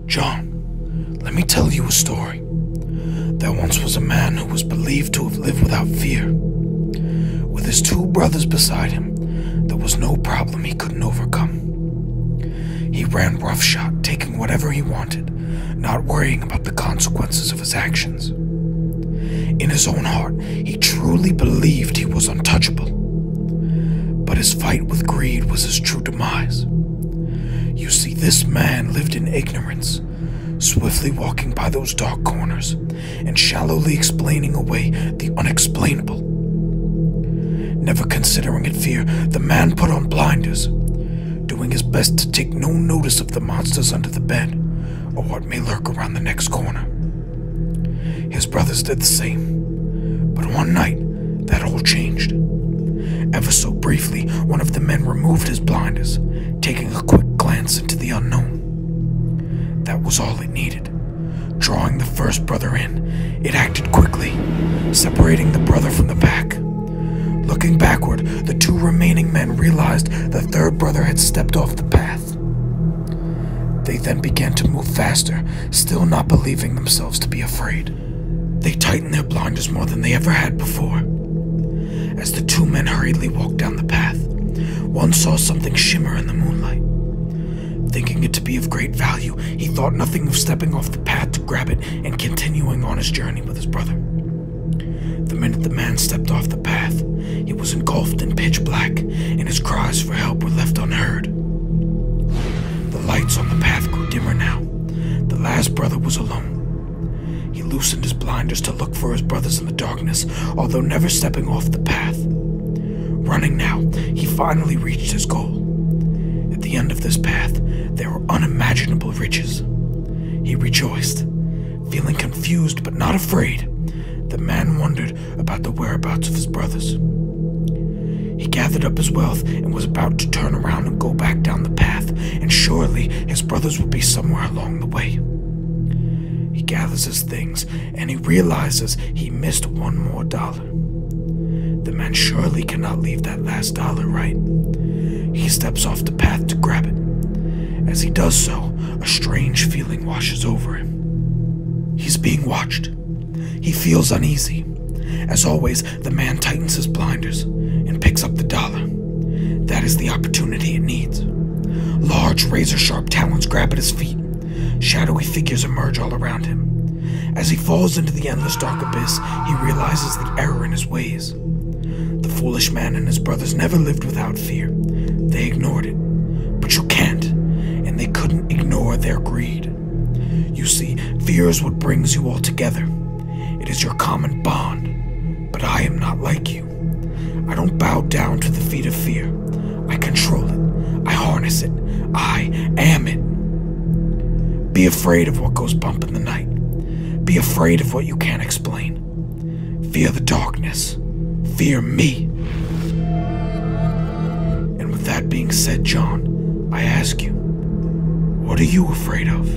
John, let me tell you a story. There once was a man who was believed to have lived without fear. With his two brothers beside him, there was no problem he couldn't overcome. He ran roughshod, taking whatever he wanted, not worrying about the consequences of his actions. In his own heart, he truly believed he was untouchable. But his fight with greed was his true demise. You see, this man lived in ignorance, swiftly walking by those dark corners and shallowly explaining away the unexplainable. Never considering it fear, the man put on blinders, doing his best to take no notice of the monsters under the bed or what may lurk around the next corner. His brothers did the same, but one night, that all changed. Ever so briefly, one of the men removed his blinders, taking a quick glance into the unknown. That was all it needed. Drawing the first brother in, it acted quickly, separating the brother from the pack. Looking backward, the two remaining men realized the third brother had stepped off the path. They then began to move faster, still not believing themselves to be afraid. They tightened their blinders more than they ever had before. As the two men hurriedly walked down the path, one saw something shimmer in the moonlight. Thinking it to be of great value, he thought nothing of stepping off the path to grab it and continuing on his journey with his brother. The minute the man stepped off the path, he was engulfed in pitch black, and his cries for help were left unheard. The lights on the path grew dimmer now. The last brother was alone. He loosened his blinders to look for his brothers in the darkness, although never stepping off the path. Running now, he finally reached his goal. At the end of this path, there were unimaginable riches. He rejoiced. Feeling confused but not afraid, the man wondered about the whereabouts of his brothers. He gathered up his wealth and was about to turn around and go back down the path, and surely his brothers would be somewhere along the way. He gathers his things, and he realizes he missed one more dollar. The man surely cannot leave that last dollar, right? He steps off the path to grab it. As he does so, a strange feeling washes over him. He's being watched. He feels uneasy. As always, the man tightens his blinders and picks up the dollar. That is the opportunity it needs. Large, razor-sharp talons grab at his feet. Shadowy figures emerge all around him. As he falls into the endless dark abyss, he realizes the error in his ways. The foolish man and his brothers never lived without fear. They ignored it. But you can't, and they couldn't ignore their greed. You see, fear is what brings you all together. It is your common bond. But I am not like you. I don't bow down to the feet of fear. I control it. I harness it. I am it. Be afraid of what goes bump in the night. Be afraid of what you can't explain. Fear the darkness. Fear me. And with that being said, John, I ask you, what are you afraid of?